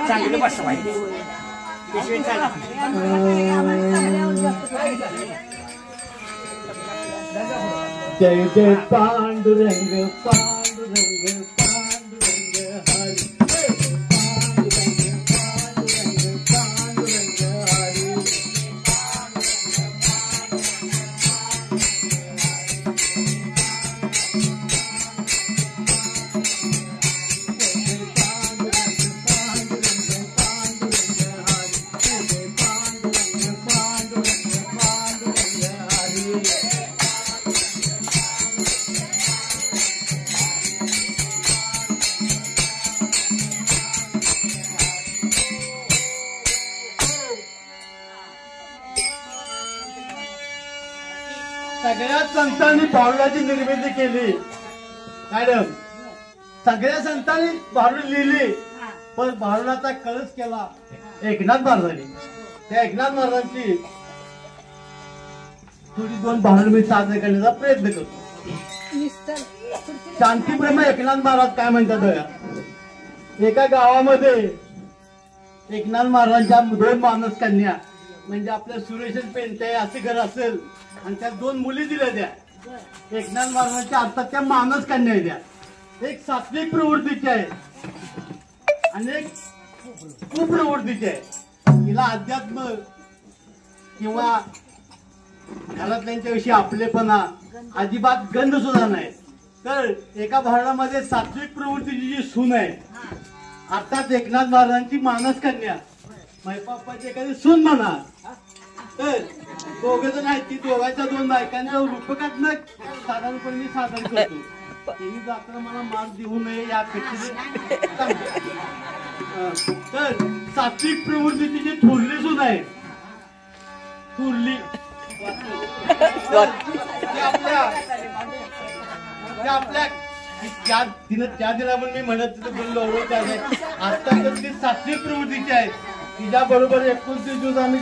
चांगलं बसवायचं जय जय पांडुरंग पांडुरंग पांडुरंग हरी पांडुरंग हरी सगळ्या संतांनी भारुडाची निर्मिती केली मॅडम. सगळ्या संतांनी भारुड लिहिली पण भारुडाचा कळस केला एकनाथ महाराजांनी. त्या एकनाथ महाराजांची थोडी दोन भारुड मी सादर करण्याचा प्रयत्न करतो. शांतीप्रेम एकनाथ महाराज काय म्हणतात बघा. एका गावामध्ये एकनाथ महाराजांच्या दोन मानस कन्या म्हणजे आपल्या सुरेश पेंटे असे घर असेल आणि त्या दोन मुली दिल्या त्या एकनाथ महाराजांच्या अर्थात त्या मानस कन्या द्या. एक सात्विक प्रवृत्तीची आहे आणि एक कुप्रवृत्तीची आहे. तिला अध्यात्म किंवा घरातल्यांच्या विषयी आपलेपणा अजिबात गंध सुद्धा नाही. तर एका भारुडामध्ये सात्विक प्रवृत्तीची जी सून आहे अर्थात एकनाथ महाराजांची मानस कन्या मैपापाची एखादी सून म्हणा तर दोघ जण आहेत. ती दोघांच्या दोन बायकांना रूपकात्मक साधारणपणे मी सादर करतो. तिने जाताना मला मार्ग देऊ नये या अपेक्षेने. तर सात्विक प्रवृत्तीची जी थोरली सून आहे थोरली आपल्या तिनं त्या दिला पण मी म्हणत बोललो आता ती सात्विक प्रवृत्तीची आहे. तिच्या बरोबर 29 दिवस आम्ही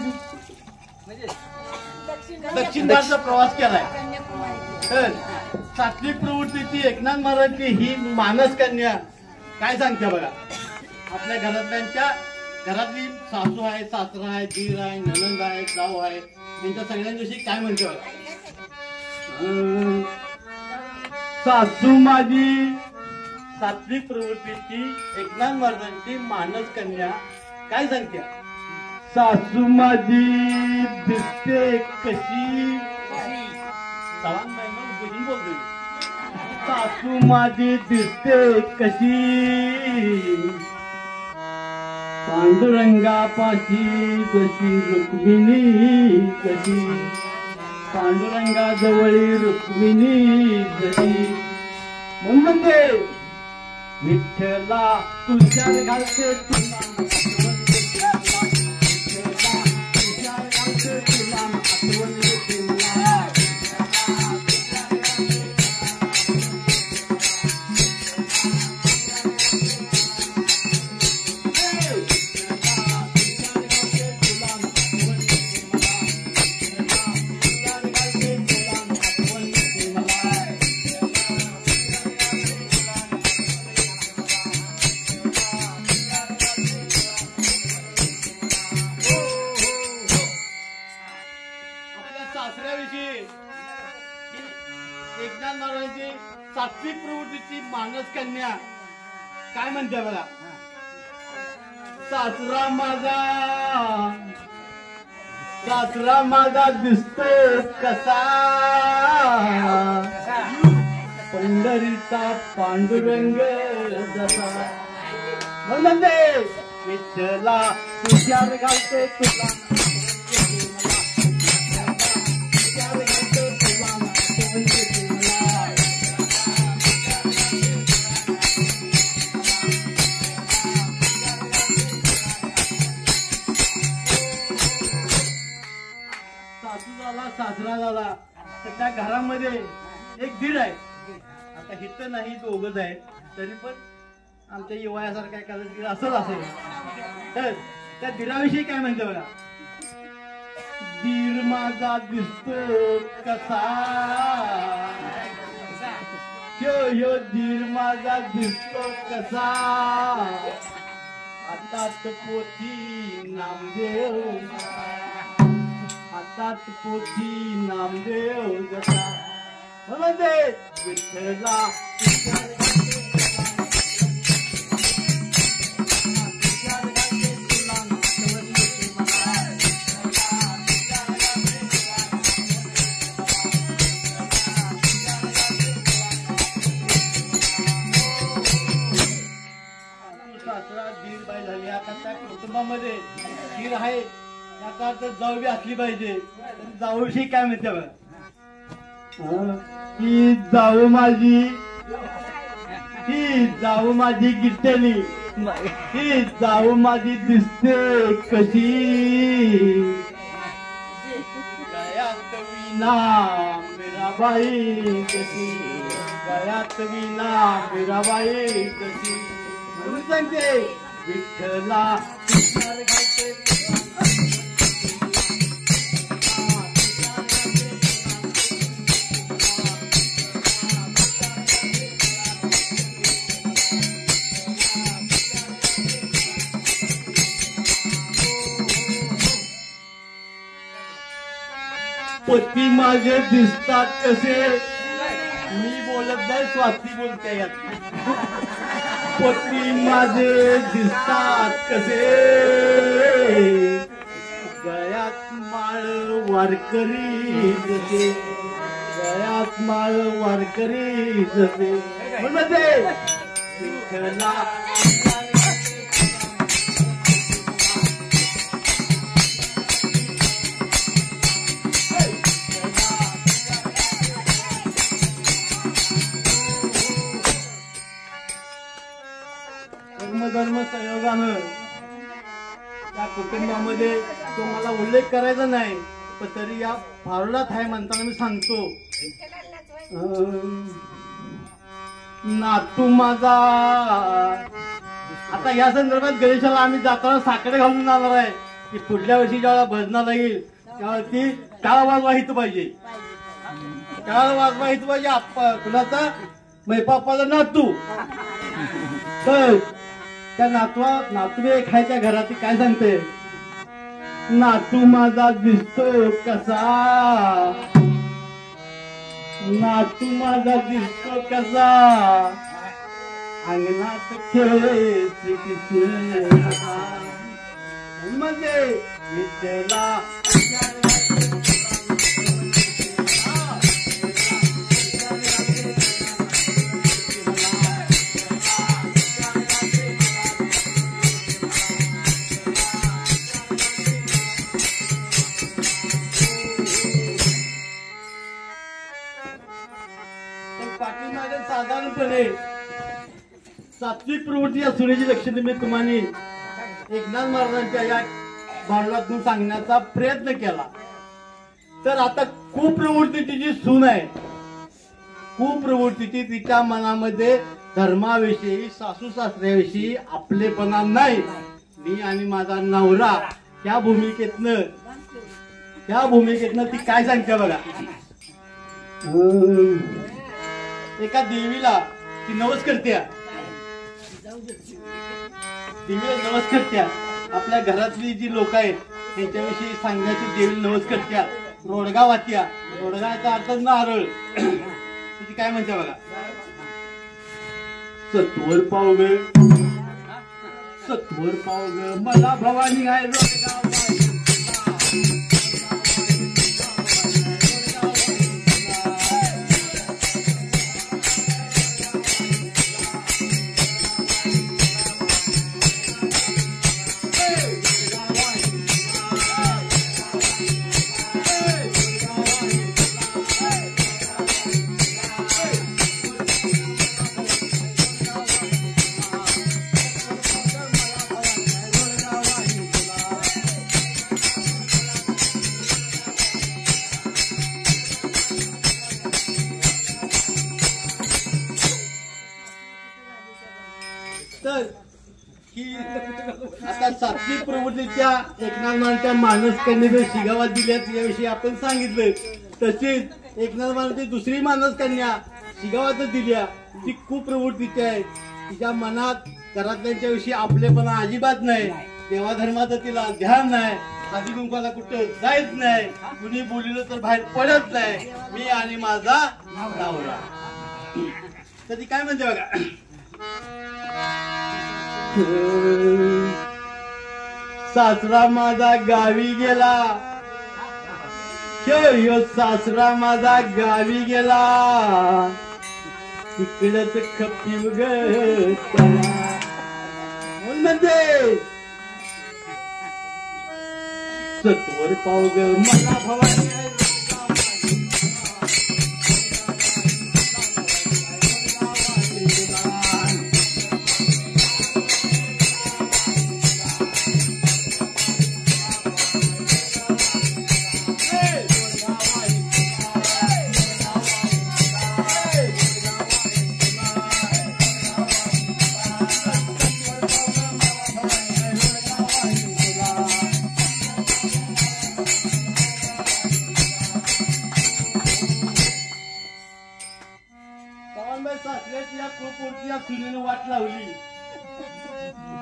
दक्षिण भारतात प्रवास केलाय. तर सात्विक प्रवृत्तीची एकनाथ महाराजांची ही मानस कन्या काय सांगते बघा. आपल्या घरातल्यांच्या घरातली सासू आहे सासरा आहे दीर आहे ननंद आहे जाऊ आहे त्यांच्या सगळ्यांविषयी काय म्हणते बघा. सासू माझी सात्विक प्रवृत्तीची एकनाथ महाराजांची मानस कन्या काय सांगते. सासू माझी दिसते कशी सवान महिना बोलतोय. सासू माझी दिसते कशी पांडुरंगापाशी जशी रुक्मिणी कशी पांडुरंगाजवळी रुक्मिणी जशी म्हणजे विठ्ठला तुझ्या घालते तुला एकनाथ महाराजांची सात्विक प्रवृत्तीची मानस कन्या काय म्हणते बघा. सासरा माझा दिसतो कसा पंढरीचा पांडुरंग जसा म्हणते विठ्ठला तुझ्यावर घालते तुला सासरा झाला तर त्या घरामध्ये एक दीड आहे. आता हित नाही दोघच आहेत तरी पण आमच्या युवायासारखा एखादा दीड असेल. तर त्या दीराविषयी काय म्हणते बघा. दीर माझा दिसतो कसा यो धीर माझा दिसतो कसा हातात पोथी नामदेव हातात पोथी नामदेव जसा म्हणते विठ्ठला कुटुंबामध्ये धीर आहे त्याचा अर्थ जाऊ बी असली पाहिजे. जाऊशी काय म्हणते बघा ही जाऊ माझी गिट्टेली ही जाऊ माझी दिसते कशी गळ्यात विना मीराबाई कशी गळ्यात विना मीराबाई कशी म्हणून सांगते विठ्ठला पती माझे दिसतात कसे मी बोलत नाही स्वाती बोलते यात पती माझे दिसतात कसे गळ्यात माळ वारकरी जसे गळ्यात माळ वारकरी जसे म्हणते विठ्ठला धर्म संयोगानं त्या कुटुंबामध्ये तो मला उल्लेख करायचा नाही पण तरी या फारुडात आहे म्हणताना मी सांगतो नातू माझा आता या संदर्भात गणेशाला आम्ही जाताना साकडे घालून जाणार आहे की पुढल्या वर्षी ज्यावेळेला भजनाला येईल त्यावरती टाळ वाजवा हित पाहिजे टाळ वाजवा हित पाहिजे कुणाचा मैपापाचा नातू तर त्या नातू एक आहे त्या घरात काय सांगते नातू माझा दिसतो कसा नातू माझा दिसतो कसा अंगणात खेळे श्रीकृष्ण म्हणजे विठ्ठला साधारणपणे सात्विक प्रवृत्ती या सुनेची लक्षणे मी तुम्हाला एकनाथ महाराजांच्या या भांडणातून सांगण्याचा प्रयत्न केला. तर आता कुप्रवृत्तीची जी सून आहे कुप्रवृत्तीची तिच्या मनामध्ये धर्माविषयी सासू सासऱ्याविषयी आपलेपणा नाही. मी आणि माझा नवरा त्या भूमिकेतनं ती काय सांगते बघा. एका देवीला ती नवस करत्या देवीला नवस करत्या आपल्या घरातली जी लोक आहेत त्यांच्याविषयी सांगण्याची देवीला नवस करत्या. रोडगा वात्या रोडगाचा अर्थ नारळ ती काय म्हणते बघा. सत्वर पावग मला भवानी आहे रोडगाव तर की आता सात्विक प्रवृत्तीच्या एकनाथ मानस कन्या शिगावात दिल्यात याविषयी आपण सांगितलं. तशीच एकनाथ महाराजांची दुसरी मानस कन्या शिगावातच दिल्या ती कुप्रवृत्तीची आहे. तिच्या मनात घरातल्यांच्या विषयी आपलेपणा अजिबात नाही. देवाधर्माचं तिला ध्यान नाही. आधी कुंकाला कुठं जायच नाही. कुणी बोलिलं तर बाहेर पडत नाही. मी आणि माझा नवरा. तर ती काय म्हणते बघा, सासरा माझा गावी गेला, ह्यो सासरा माझा गावी गेला, तिकडच खपी ग त्याला. म्हणते सत्वर पाव ग मला भवानी. सुनेने वाट लावली.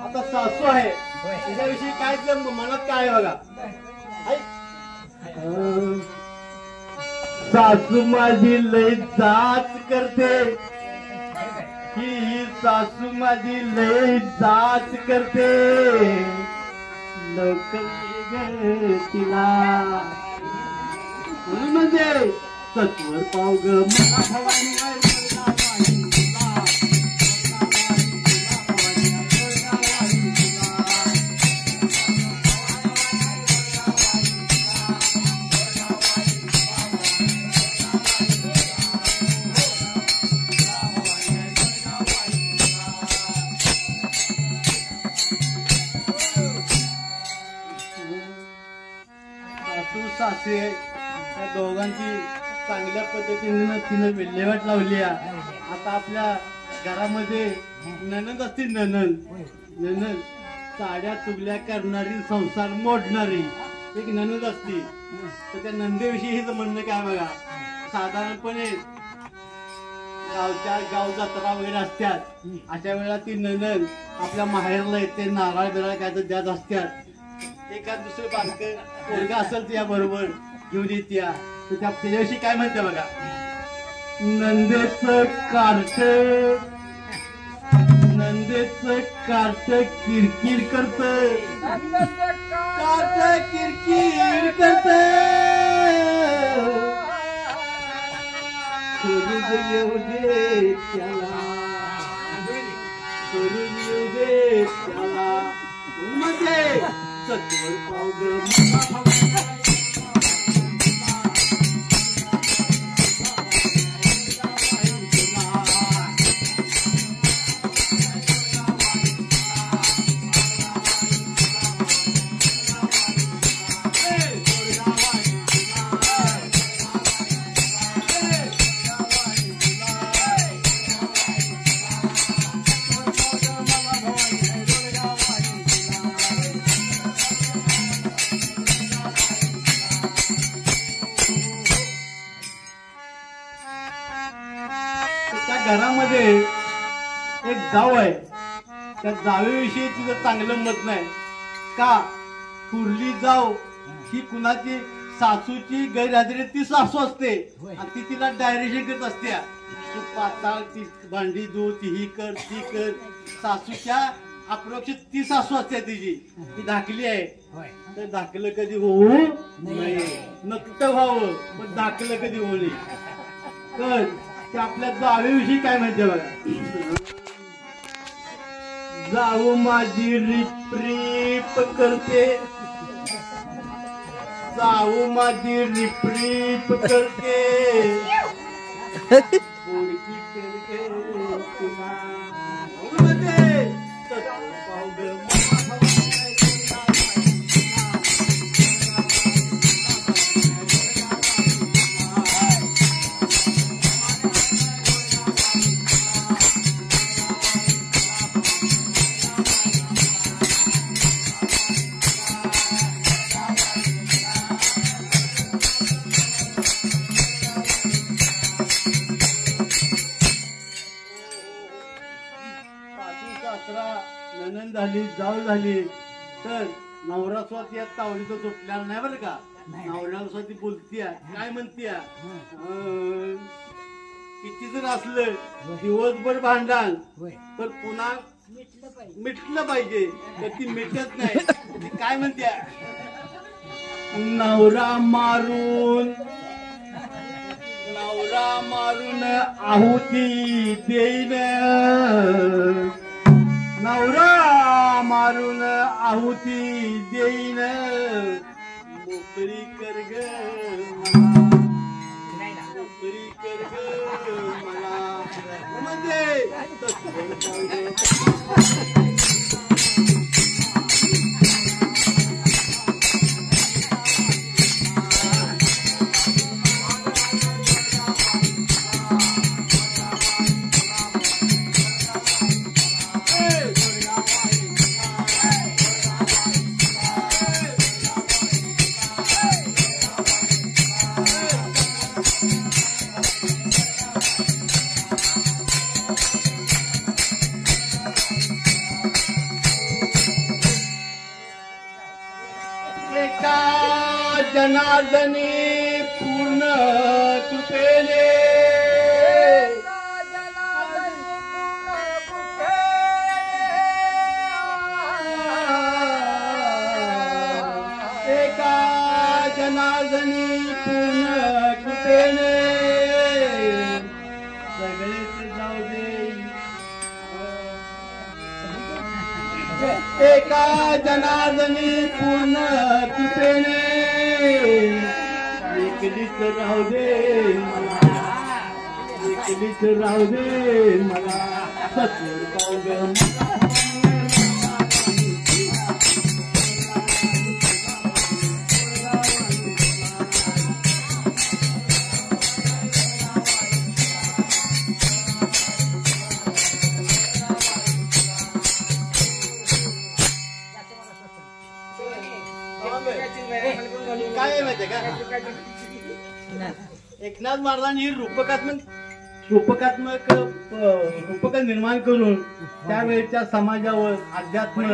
आता सासू आहे त्याच्याविषयी काय मनात काय बघा. सासू माझी लय जाच करते, ही सासू माझी लय जाच करते, लवकर तिला. म्हणजे सत्वर पाव ग मला भवानी. सासू त्या दोघांची चांगल्या पद्धतीने तिने विल्हेवाट लावली. आता आपल्या घरामध्ये नणंद असती, नणंद साड्या चुगल्या करणारी, संसार मोडणारी एक नणंद असती. तर त्या नंदेविषयी हेच म्हणणं काय बघा. साधारणपणे गाव जत्रा वगैरे असतात, अशा वेळेला ती नणंद आपल्या माहेरला येते, नारळ बिराळ काय तर द्यात असतात. एखाद दुसरं बारकं पोरगा असेल त्या बरोबर घेऊन येत्या. तर त्याच्याविषयी काय म्हणते बघा. नंदेचं कार्ट किरकिर करत, कार्ट किरकिर करत, सोडून येऊ दे त्याला, सोडून येऊ दे त्याला. म्हणजे सत्वर पाव ग घरामध्ये एक जाव आहे. त्या जावेविषयी तुझं चांगलं मत नाही का. थोरली जाव ही कुणाची सासूची गैरहजेरी ती सासू असते आणि ती तिला डायरेक्शन करत असते. तू पाताळ ती भांडी धु, ती कर ती कर. सासूच्या अप्रोक्षित ती सासू असते तिची. ती धाकली आहे तर धाकलं कधी होऊ नये, नक्की व्हावं पण धाकलं कधी होऊ नये. तर ते आपल्या जावेविषयी काय म्हणते बघा. जाऊ माझी रिपरीप करते, जाऊ माझी रिपरीप करते, पोळकी करते तुला. सासरा नणंद झाली जाऊ झाली तर नवरा स्वतः या तावडीचं तुटलेला नाही बरं का. नवऱ्याला स्वतः बोलतीय काय म्हणतीय किती जर असलं दिवसभर भांडण तर पुन्हा मिटलं पाहिजे तर ती मिटत नाही. ती काय म्हणते नवरा मारून आहुती देईन नवरा मारून आहुती देईन मोकळी कर ग मोकळी कर ग मला म्हणजे जनार्दनी पूर्ण कृपेने एका जनार्दनी पूर्ण कृपेने सगळेच जाऊ दे एका जनार्दनी पूर्ण कृपेने एकलीच राहू दे एकलीच राहू दे मला सत्वर पाहू दे. काय माहितीये का एकनाथ महाराजांनी रूपकात्मक निर्माण करून त्यावेळेच्या समाजावर अध्यात्म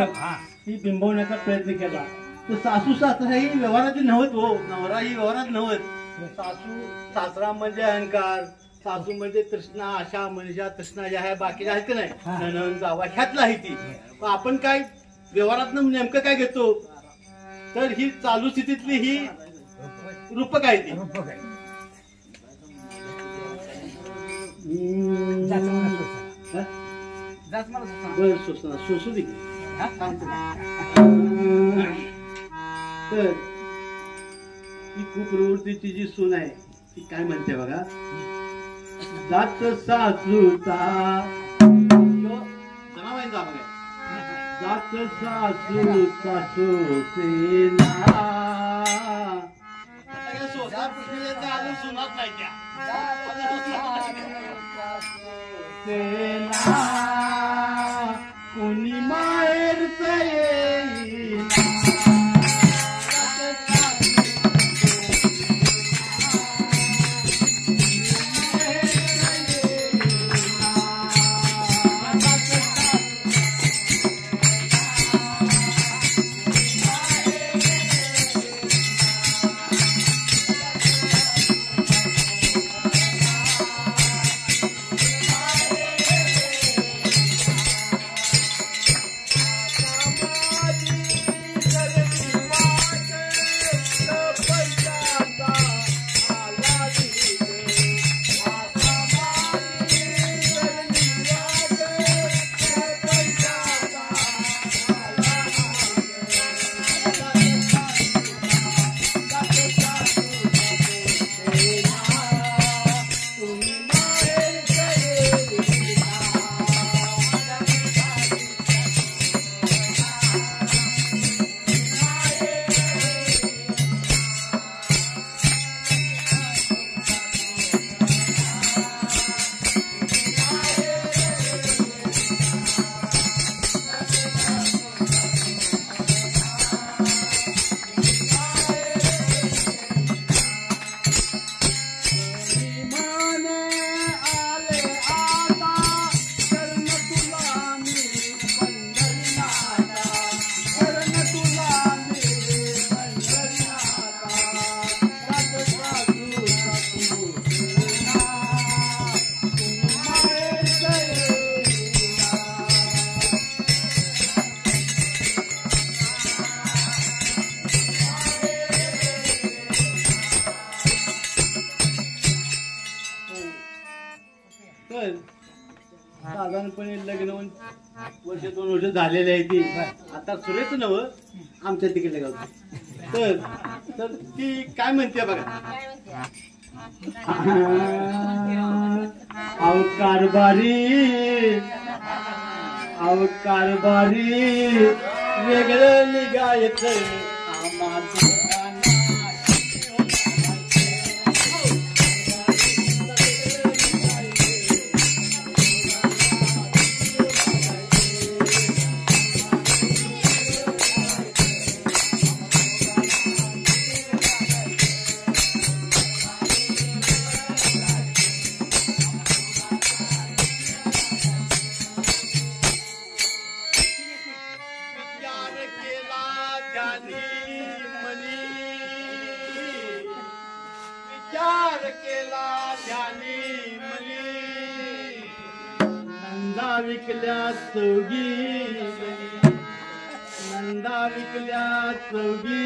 ही बिंबवण्याचा प्रयत्न केला. तर सासू सासरा ही व्यवहारात नव्हत हो नवरा ही व्यवहारात नव्हत. सासरा म्हणजे अहंकार सासू म्हणजे तृष्णा अशा मनीषा तृष्णा ज्या आहे बाकीच्या आहेत की नाही नणंद जावा ह्यातला आहे ती. आपण काय व्यवहारात नेमकं काय घेतो तर ही चालू स्थितीतली ही रूपक आहे ती. सोसू दे तर ही कुप्रवृत्तीची जी सून आहे ती काय म्हणते बघा जात सासूचा जनाबाईंचा बघा जात सासू सेना स्वतः पृथ्वीच्या अजून सुनात नाही त्या सेना कोणी माहेरचं येईना होऊन वर्ष 2 वर्ष झालेले आहे ती. आता सुरेच नव आमच्या तिकडे गावचं. तर ती काय म्हणते बघा. अव कारभारी वेगळं निघायचं आम्हा. विचार केला ध्यानी मनी नंदा विकल्या चौघी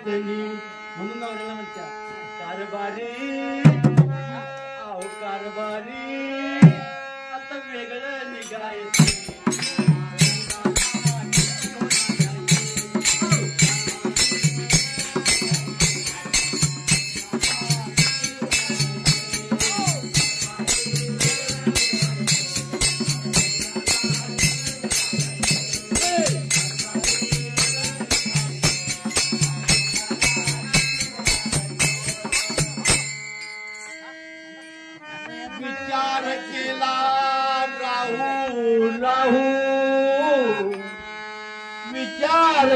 जणी म्हणून नवऱ्याला म्हणतात कारभारी आहो कारभारी आता वेगळं निघायचं. विचार केला राहू विचार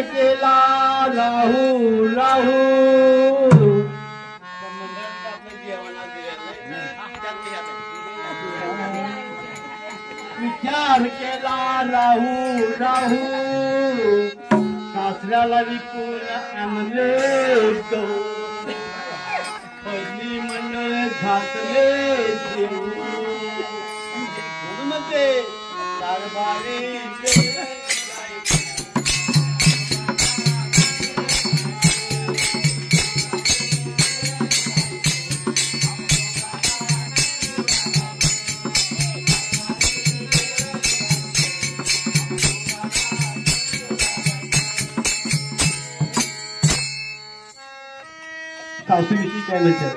केला राहू सासऱ्याला विकून आणले पहिली मंडळ घातले म्हणून ते कारभारी सासूविषयी काय विचार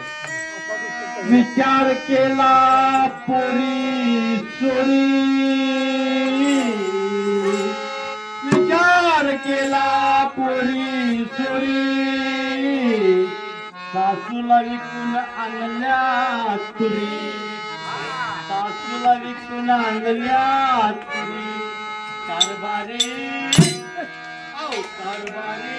विचार केला पोरी सोरी विचार केला पोरी सोरी सासूला विकून आणल्या तुरी सासूला विकून आणल्या तुरी कारभारी आओ कारभारी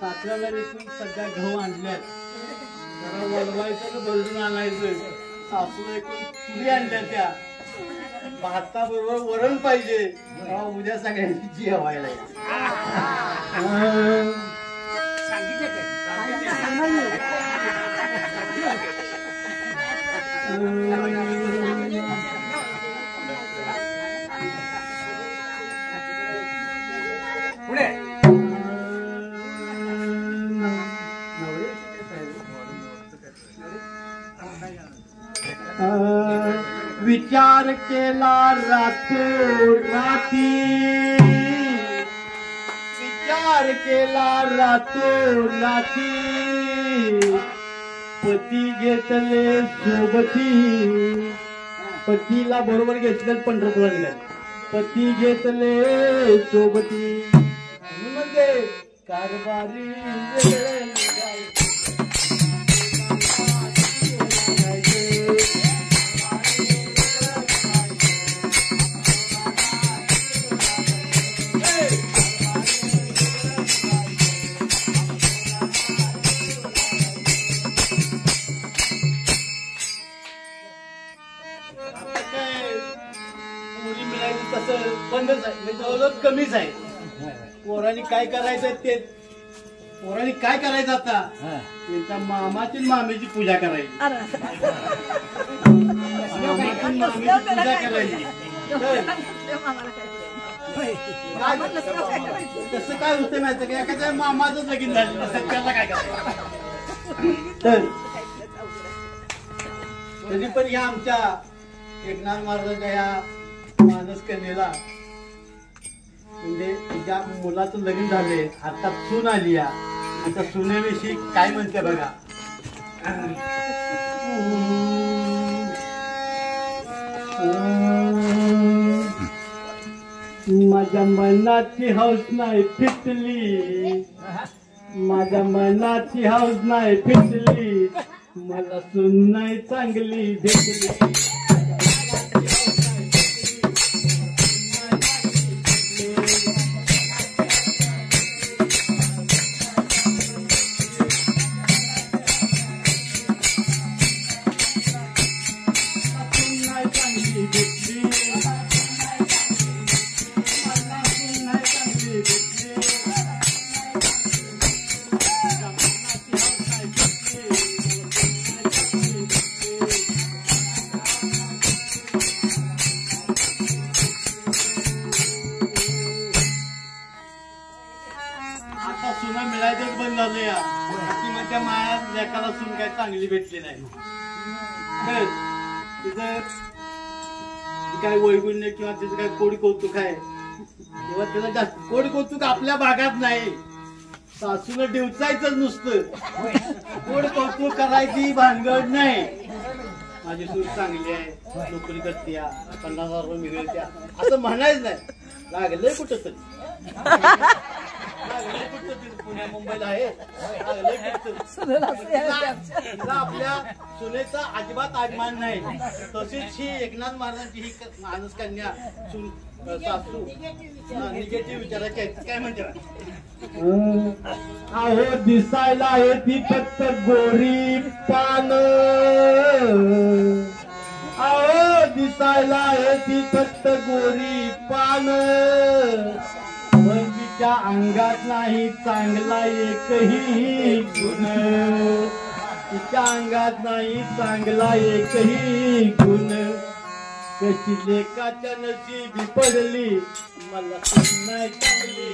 सासऱ्याला विकून सध्या गहू आणल्यात जरा वळवायचं भरून आणायचं सासूला विकून तुरी आणल्या त्या भाताबरोबर वरण पाहिजे उद्या सगळ्यांची जेवायला पुढे विचार केला राती विचार केला राती पती घेतले सोबती पतीला बरोबर घेतलं पंढरपूरला निघाले पती घेतले सोबती म्हणून ते कारभारी मुली मिळायची तसं बंदच आहे म्हणजे जवळजवळ कमीच आहे. पोरांनी काय करायचं ते पोरांनी काय करायचं आता त्यांच्या मामाची आणि मामीची पूजा करायची. मामाची आणि मामीची पूजा करायची. तसं काय होतं माहिती का एखाद्या मामाचं लगीन झालं नसेल त्याला काय करायचं. तर तरी पण या आमच्या एकनाथ महाराजांच्या या मानस कन्येला म्हणजे ज्या मुलाचं लगीन झाले आता सून आली या आता सुनेविषयी काय म्हणते बघा. माझ्या मनाची हौस नाही फिटली माझ्या मनाची हौस नाही फिटली मला सून नाही चांगली भेटली. आता सुना मिळायचंच बंद झालं या त्या माया लेकाला सून काय चांगली भेटली नाही. तर तिचं काय वैगुण्य किंवा तिचं काय कोडी कौतुक आहे किंवा त्याला जास्त कोडी कौतुक आपल्या भागात नाही. सासूला डिवचायचं नुसतं कोडी कौतुक करायची भानगड नाही. माझी सून चांगली आहे नोकरी करते 50,000 रुपये मिळत्या असं म्हणायचं नाही. लागलंय कुठं तरी पुण्या मुंबईला आहे आपल्या सुनेचा अजिबात अभिमान नाही. तशीच ही एकनाथ महाराजांची ही मानस कन्या सासू निगेटिव्ह विचारायची आहेत. काय म्हणते अहो दिसायला आहे ती फक्त गोरी पान अहो दिसायला आहे ती फक्त गोरी पान तिच्या अंगात नाही चांगला एकही गुण तिच्या अंगात नाही चांगला एकही गुण कशी लेकाच्या नशिबी पडली मला नाही चांगली.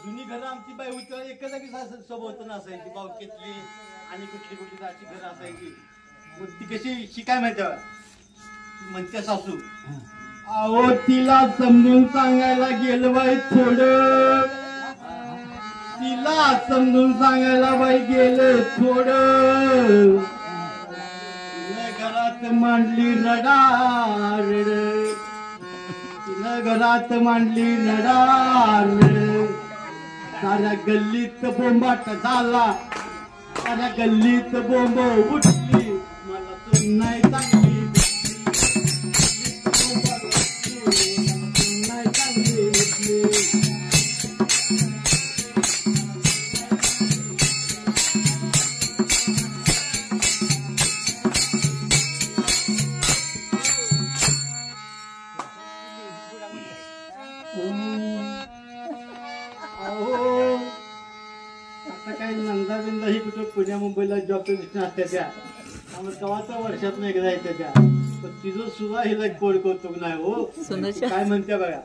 जुनी घरं आमची बाई होती एकच जागी सभोवत नसायची बावकेतली आणि कुठली कुठली जायची घरं असायची. मग ती कशी शिकाय माहिती म्हणते सासू अहो तिला समजून सांगायला गेलं बाई थोडं तिला समजून सांगायला बाई गेलं थोडं घरात मांडली रडारड तिनं घरात मांडली रडारड साऱ्या गल्लीत बोंबाट झाला साऱ्या गल्लीत बोंब उठली मला सून नाही चांगली नाही चांगली नंदा ही कुठं पुण्या मुंबईला जॉब पोझिशन असते त्या त्यामुळे कवाचा वर्षातून एकदा येते त्या पण तिचं सुद्धा हिला कोड कौतुक नाही हो. काय म्हणते बघा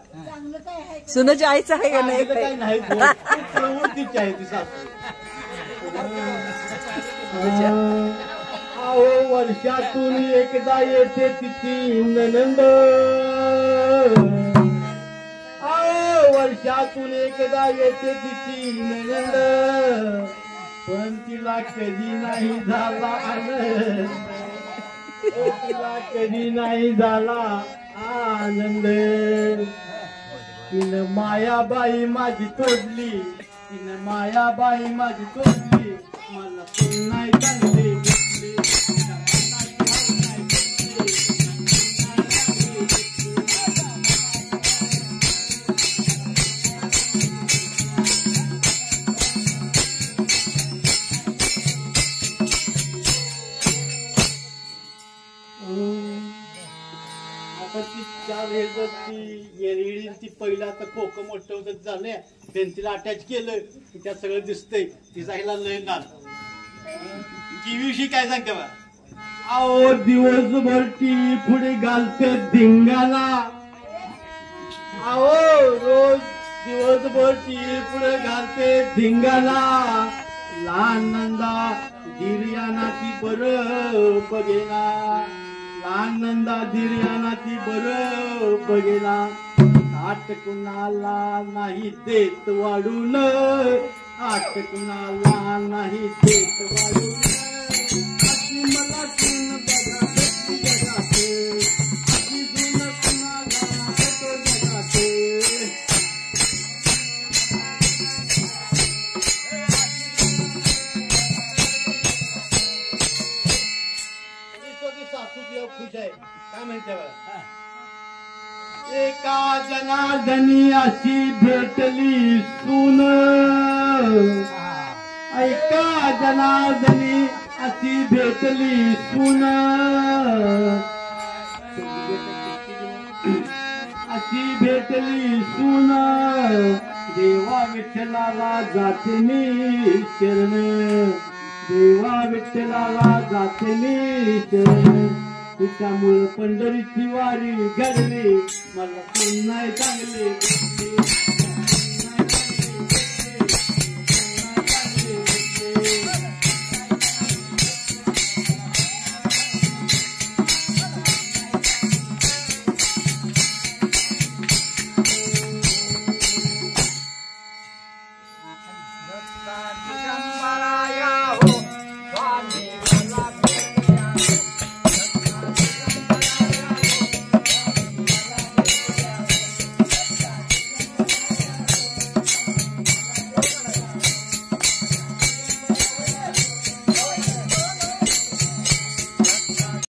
सुनाची आईच आहे का नाही काही नाही प्रवृत्तीची आहे ती सासू. अहो वर्षातून एकदा येते तिची ननंद वर्षातून एकदा येते तिची ननंद पण तिला कधी नाही झाला आनंद तिला कधी नाही झाला आनंद. तिनं मायाबाई माझी तोडली तिनं मायाबाई माझी तोडली मला सून नाही चांगली भेटली. ती चार हे जर ती येरळी ती पहिला आता खोकं मोठं होत झालंय पेन्सिल अटॅच केलं की त्यात सगळं दिसतंय तिचा हिला लय नाद टीव्ही विषयी काय सांगते बा आओ दिवसभर टीव्ही पुढे घालते धिंगाला आओ रोज दिवसभर टीव्ही पुढे घालते धिंगाला लहान नंदा दिर्याना ती बरं बघेना लहान नंदा दिर्याना ती बरं बघेना आठ कुणाला नाही देत वाढून आठ कुणाला नाही देत वाढून अशी मला सून बघा जगाते अशी सून कुणाला देतो जगाते सासू देव खुश आहे काय म्हणते बघा एका जनार्दनी अशी भेटली सून एका जनार्दनी अशी भेटली सून अशी भेटली सून देवा विठ्ठलाला जाते मी शरण देवा विठ्ठलाला जाते मी शरण तिच्यामुळं पंढरीची वारी घडली मला पुन्हा चांगली